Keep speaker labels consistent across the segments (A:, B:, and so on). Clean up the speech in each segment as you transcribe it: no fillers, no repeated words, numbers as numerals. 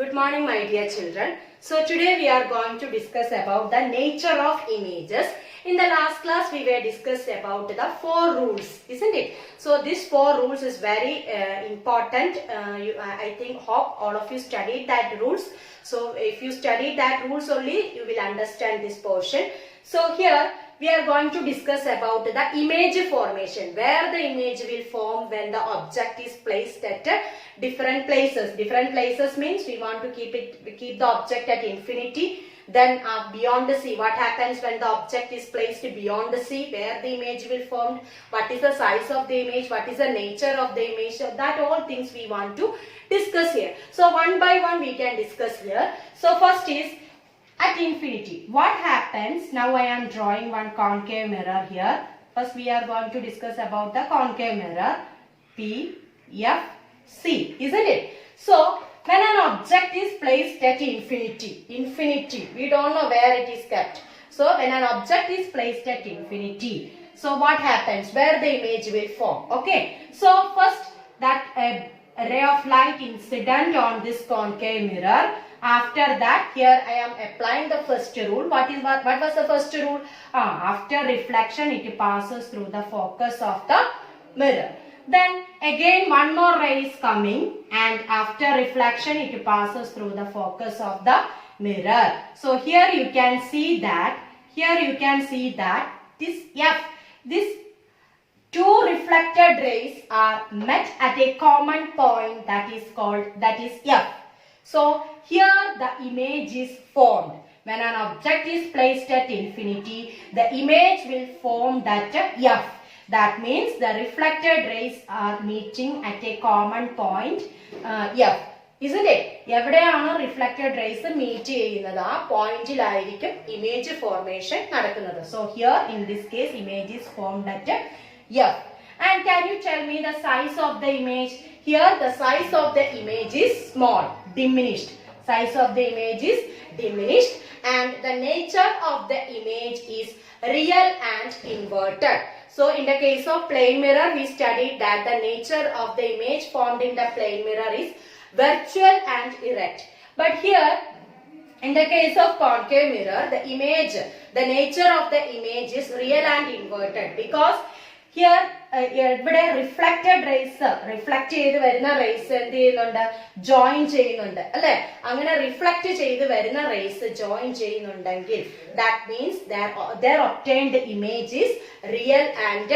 A: Good morning, my dear children. So today we are going to discuss about the nature of images. In the last class we were discussed about the 4 rules, isn't it? So this 4 rules is very important. I think hope all of you studied that rules. So if you studied that rules only, you will understand this portion. So here we are going to discuss about the image formation, where the image will form when the object is placed at different places. Different places means we want to keep the object at infinity. Then beyond the sea, what happens when the object is placed beyond the sea, where the image will form, what is the size of the image, what is the nature of the image, so that all things we want to discuss here. So one by one we can discuss here. So first is at infinity. What happens? Now I am drawing one concave mirror here. First we are going to discuss about the concave mirror. P, F, C, isn't it? So when an object is placed at infinity, we don't know where it is kept. So when an object is placed at infinity, so what happens? Where the image will form. Okay. So first that a ray of light incident on this concave mirror. After that, here I am applying the first rule. What was the first rule? After reflection, it passes through the focus of the mirror. Then again one more ray is coming, and after reflection, it passes through the focus of the mirror. So here you can see that. These two reflected rays are met at a common point that is F. So here the image is formed. When an object is placed at infinity, the image will form that F. That means the reflected rays are meeting at a common point F. Isn't it? എവിടെയാണോ reflected rays meet ചെയ്യുന്നത് ആ പോയിന്റിലായിരിക്കും image formation നടക്കുന്നത്. So here in this case image is formed at F. And can you tell me the size of the image? Here the size of the image is small, diminished. Size of the image is diminished, and the nature of the image is real and inverted. So in the case of plane mirror, we studied that the nature of the image formed in the plane mirror is virtual and erect. But here in the case of concave mirror, the nature of the image is real and inverted, because here ഇവിടെ reflected raise reflect ചെയ്ത് വരുന്ന raise എന്ത് ചെയ്യുന്നുണ്ട്, join ചെയ്യുന്നുണ്ട് അല്ലെ. അങ്ങനെ reflect ചെയ്ത് വരുന്ന റേസ് ജോയിൻ ചെയ്യുന്നുണ്ടെങ്കിൽ that means their obtained image is real and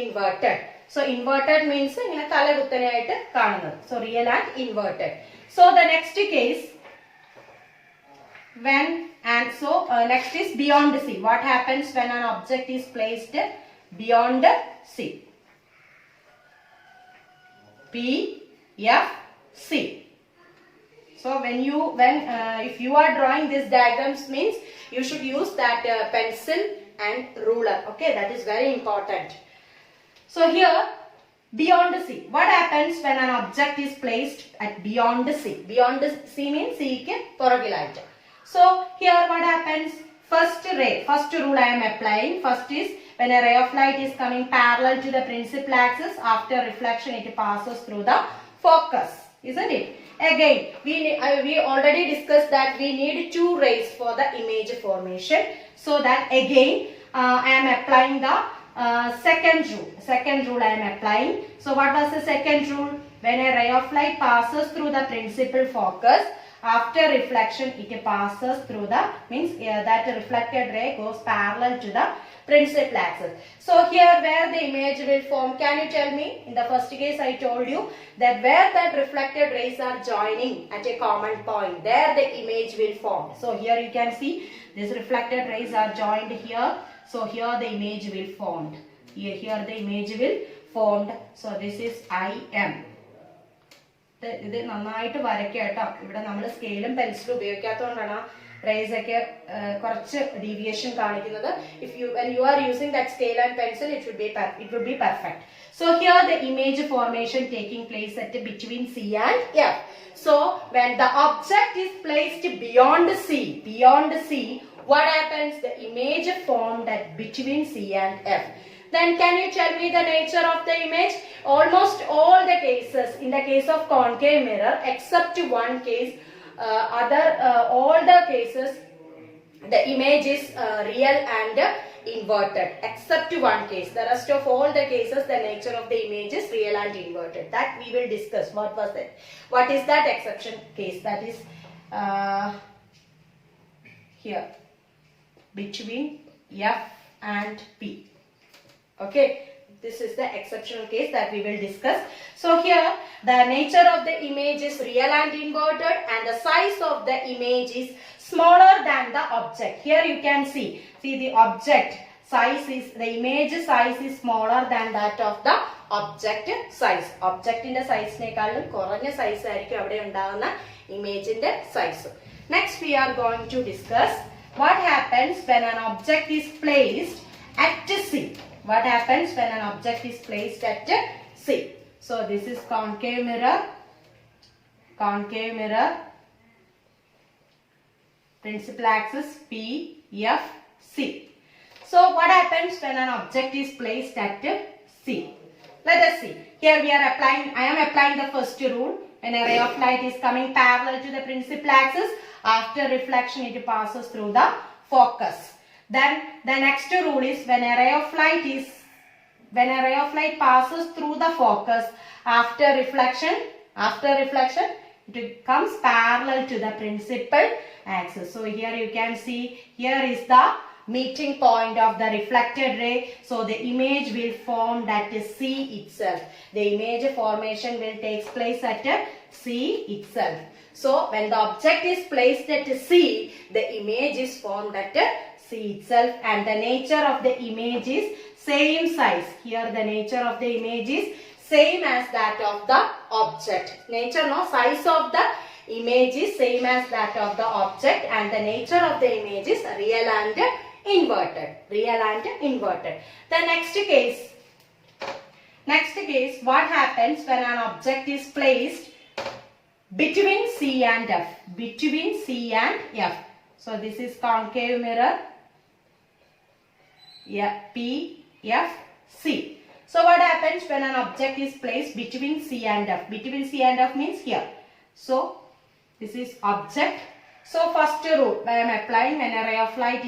A: inverted. So inverted means ഇങ്ങനെ തലകുത്തനെയായിട്ട് കാണുന്നത്. So real and inverted. So the next case next is beyond sea. What happens when an object is placed beyond C? P, F, C. So if you are drawing this diagrams means you should use that pencil and ruler. Okay, that is very important. So here beyond C. What happens when an object is placed at beyond C? Beyond C means C ke poragilayitte. So here what happens? First rule I am applying. First is when a ray of light is coming parallel to the principal axis, after reflection it passes through the focus, isn't it? Again we already discussed that we need 2 rays for the image formation. So that again I am applying the second rule I am applying. So what was the second rule? When a ray of light passes through the principal focus, after reflection it passes through the that reflected ray goes parallel to the principal axis. So here where the image will form, can you tell me? In the first case I told you that where that reflected rays are joining at a common point, there the image will form. So here you can see these reflected rays are joined here. So here the image will formed. Here the image will formed. So this is IM. ഇത് നന്നായിട്ട് വരയ്ക്കുക കേട്ടോ. ഇവിടെ നമ്മൾ സ്കെയിലും പെൻസിലും ഉപയോഗിക്കാത്തതുകൊണ്ടാണ് raise ഒക്കെ കുറച്ച് deviation കാണിക്കുന്നത്. When you are using that scale and pencil, it would be perfect. So here the image formation taking place at between C and F. So when the object is placed beyond C, what happens? The image formed at between C and F. Then can you tell me the nature of the image? Almost all the cases, in the case of concave mirror, except one case, all the cases, the image is real and inverted, except one case. The rest of all the cases, the nature of the image is real and inverted. That we will discuss. What was that? What is that exception case? That is here between F and P. Okay. This is the exceptional case that we will discuss. So here the nature of the image is real and inverted, and the size of the image is smaller than the object. Here you can see the object size is, the image size is smaller than that of the object size. Object in the size nekkalum koranja size aayirikkum avade undavuna image in the size. Next we are going to discuss what happens when an object is placed at C. What happens when an object is placed at C? So this is concave mirror, principal axis P, F, C. So what happens when an object is placed at C? Let us see. Here we are applying, I am applying the first rule. When a ray of light is coming parallel to the principal axis, after reflection it passes through the focus. Then the next rule is when a ray of light passes through the focus, after reflection it comes parallel to the principal axis. So here you can see, here is the meeting point of the reflected ray. So the image will form at C itself. The image formation will take place at C itself. So when the object is placed at C, the image is formed at C itself, and the nature of the image is same size. Here the nature of the image is same as that of the object. Size of the image is same as that of the object, and the nature of the image is real and inverted. The next case, what happens when an object is placed between C and F? So this is concave mirror, P, F, C. So what happens when an object is placed between C and F? Between C and F means here. So this is object. So first rule I am applying, when a ray of light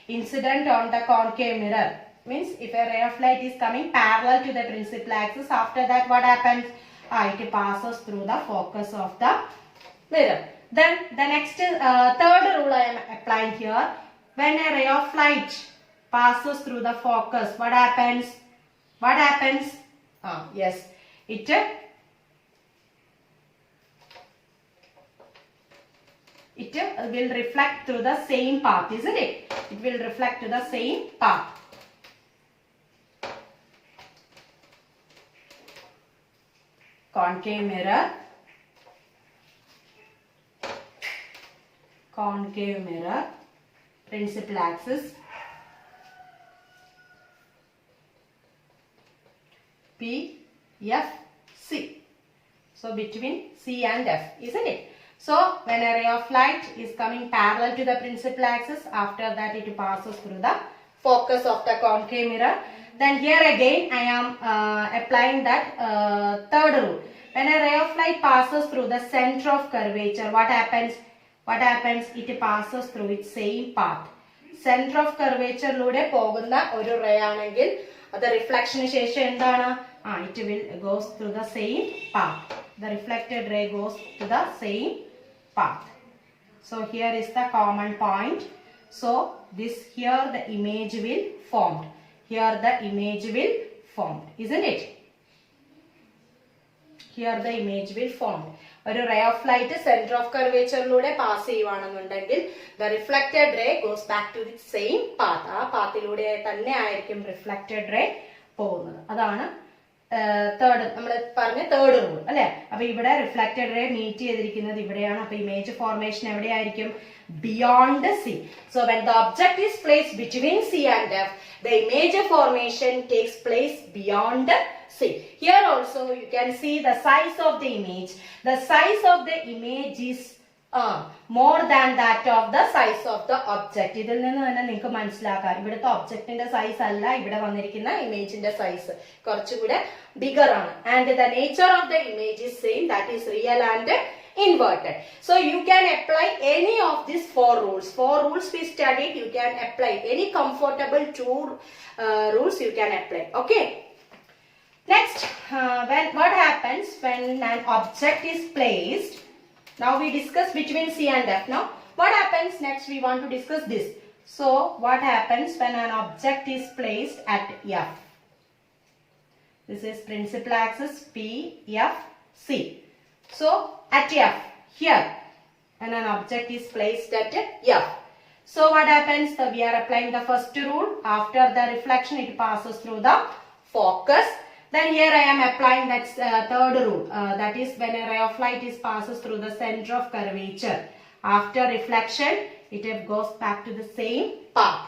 A: incident on the concave mirror, means if a ray of light is coming parallel to the principal axis, after that what happens? It passes through the focus of the mirror. Then the next third rule I am applying here. When a ray of light passes through the focus, what happens? Yes, it will reflect through the same path, isn't it? It will reflect to the same path. Concave mirror, principal axis P, F, C. So between C and F, isn't it? So when a ray of light is coming parallel to the principal axis, after that it passes through the focus of the concave mirror. Then here again I am applying that third rule. When a ray of light passes through the center of curvature, what happens? It passes through its same path. Center of curvature lude poguna oru ray aanengil the reflection ശേഷം എന്താണ്? It will goes through the same path. The reflected ray goes to the same path. So here is the common point. So this here the image will formed. Here the image will formed, isn't it? Here the image will formed. ഒരു ray of light center of curvature ലൂടെ pass ചെയ്യുവാണെന്നുണ്ടെങ്കിൽ the reflected ray goes back to the same path. ആ പാത്തിലൂടെ തന്നെ ആയിരിക്കും reflected ray പോകുന്നത്. അതാണ് third നമ്മൾ പറഞ്ഞ third rule അല്ലെ. അപ്പൊ ഇവിടെ റിഫ്ലക്റ്റഡ് റേ മീറ്റ് ചെയ്തിരിക്കുന്നത് ഇവിടെയാണ്. അപ്പൊ ഇമേജ് ഫോർമേഷൻ എവിടെയായിരിക്കും? Beyond C. So when the object is placed between C and F, the image formation takes place beyond C. Here also you can see the size of the image. The size of the image is more than that of the size of the object. ഇതിൽ നിന്ന് തന്നെ നിങ്ങൾക്ക് മനസ്സിലാക്കാം ഇവിടുത്തെ ഒബ്ജക്റ്റിന്റെ size അല്ല ഇവിടെ വന്നിരിക്കുന്ന ഇമേജിന്റെ സൈസ് കുറച്ചുകൂടെ ബിഗർ ആണ്. And the nature of the image is same, that is real and inverted. So you can apply any of these four rules. Four rules we studied, you can apply any comfortable two rules you can apply. Okay. Next, what happens when an object is placed? Now we discuss between C and F. Now what happens next? We want to discuss this. So what happens when an object is placed at F? This is principal axis P, F, C. So at F, here, and an object is placed at F. So what happens? We are applying the first rule. After the reflection, it passes through the focus. Then here I am applying that third rule. That is when a ray of light passes through the center of curvature. After reflection, it goes back to the same path.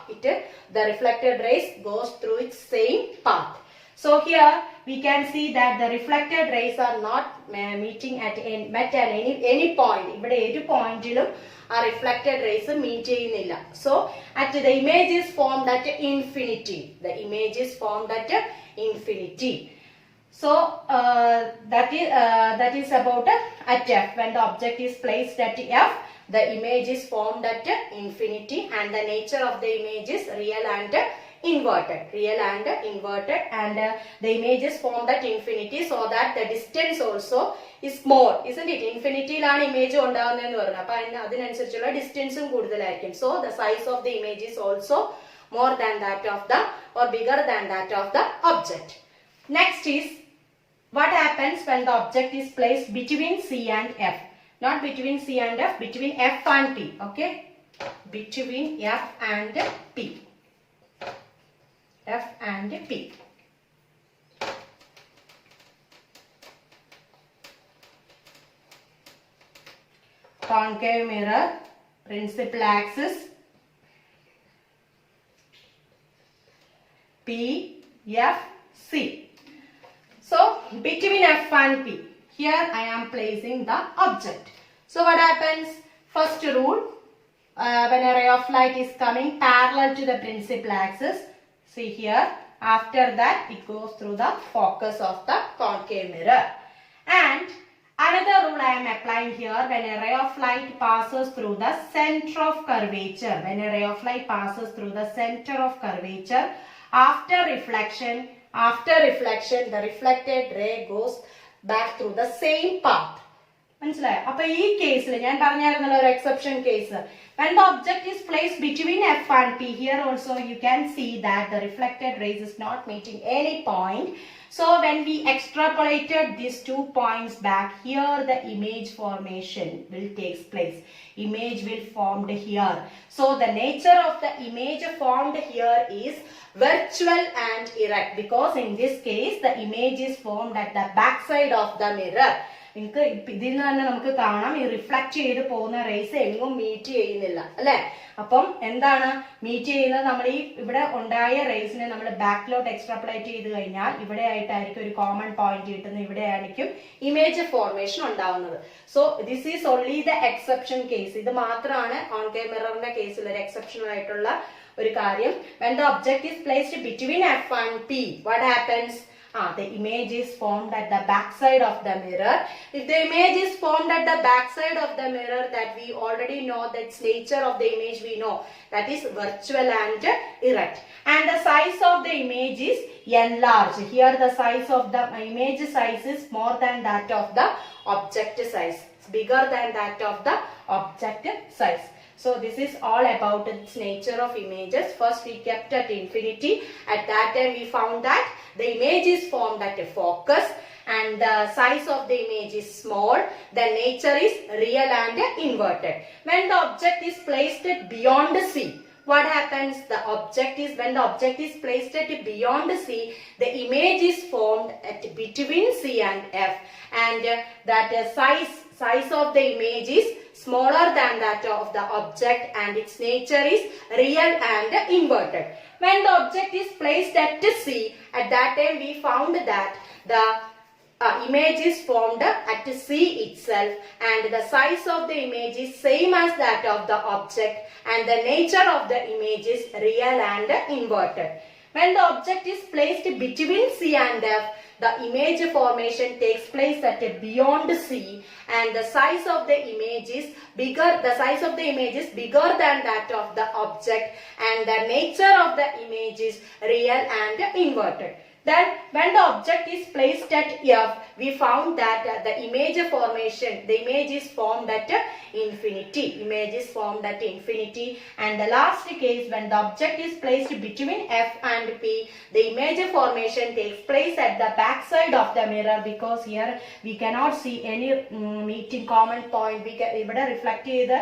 A: The reflected rays goes through its same path. So here we can see that the reflected rays are not meeting at any point. ഇവിടെ ഏത് പോയിന്റിലും ആ reflected rays meet ചെയ്യുന്നില്ല. So at the image is formed at infinity. The image is formed at infinity. So that is about at F. When the object is placed at F, the image is formed at infinity, and the nature of the image is real and inverted. And the image is formed at infinity, so that the distance also is more, isn't it? Infinity ലാണ് image ഉണ്ടാവുന്നതെന്ന് പറഞ്ഞു. അപ്പോൾ അതിനനുസരിച്ചുള്ള ഡിസ്റ്റൻസും കൂടുതലായിരിക്കും. So the size of the image is also more than that of the or bigger than that of the object. Next is what happens when the object is placed between C and F. Not between C and F, between F and P. Okay, between F and P. F and P. Concave mirror, principal axis P, F, C. So between F and P, here I am placing the object. So what happens? First rule, when a ray of light is coming parallel to the principal axis, see here, after that it goes through the focus of the concave mirror. And another rule I am applying here, when a ray of light passes through the center of curvature, the reflection, after reflection the reflected ray goes back through the same path. മനസ്സിലായോ? അപ്പൊ ഈ കേസിൽ ഞാൻ പറഞ്ഞായിരുന്നല്ലോ ഒരു exception case. When the object is placed between F and P, here also you can see that the reflected rays is not meeting any point. So when we extrapolated these 2 points back, here the image formation will take place. Image will formed here. So the nature of the image formed here is virtual and erect, because in this case the image is formed at the back side of the mirror. നിങ്ങൾക്ക് ഇതിൽ നിന്ന് തന്നെ നമുക്ക് കാണാം ഈ reflect ചെയ്ത് പോകുന്ന raise എങ്ങും മീറ്റ് ചെയ്യുന്നില്ല അല്ലെ. അപ്പം എന്താണ് മീറ്റ് ചെയ്യുന്നത്? നമ്മൾ ഈ ഇവിടെ ഉണ്ടായ റേസിനെ നമ്മൾ ബാക്കിലോട്ട് എക്സ്ട്രാപ്ലേറ്റ് ചെയ്ത് കഴിഞ്ഞാൽ ഇവിടെ ആയിട്ടായിരിക്കും ഒരു കോമൺ പോയിന്റ് കിട്ടുന്നത്, ഇവിടെ ആയിരിക്കും ഇമേജ് ഫോർമേഷൻ ഉണ്ടാവുന്നത്. So this is only the exception case. ഇത് മാത്രമാണ് കോൺകേവ് മിററിന്റെ കേസിൽ ഒരു എക്സെപ്ഷണൽ ആയിട്ടുള്ള ഒരു കാര്യം. When the object is placed between F and P, what happens? The image is formed at the back side of the mirror. If the image is formed at the back side of the mirror, that we already know that's nature of the image we know, that is virtual and erect. And the size of the image is enlarged. Here the size of the image size is more than that of the object size. It's bigger than that of the object size. So this is all about its nature of images. First we kept at infinity. At that time we found that the image is formed at a focus and the size of the image is small. The nature is real and inverted. When the object is placed beyond C, what happens? When the object is placed at beyond C, the image is formed at between C and F, and that size of the image is smaller than that of the object, and its nature is real and inverted. When the object is placed at C, at that time we found that the image is formed at C itself, and the size of the image is same as that of the object, and the nature of the image is real and inverted. When the object is placed between C and F, the image formation takes place at beyond C, and the size of the image is bigger. The size of the image is bigger than that of the object, and the nature of the image is real and inverted. Then when the object is placed at F, we found that the image formation, the image is formed at infinity. Image is formed at infinity. And the last case, when the object is placed between F and P, the image formation takes place at the back side of the mirror, because here we cannot see any meeting common point. ഇവിടെ reflect ചെയ്ത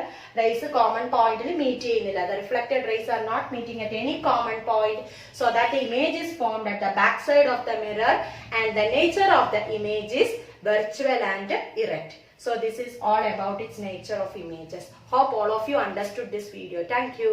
A: rays common point meet ചെയ്യുന്നില്ല. The reflected rays are not meeting at any common point, so that the image is formed at the back side of the mirror, and the nature of the image is virtual and erect. So this is all about its nature of images. Hope all of you understood this video. Thank you.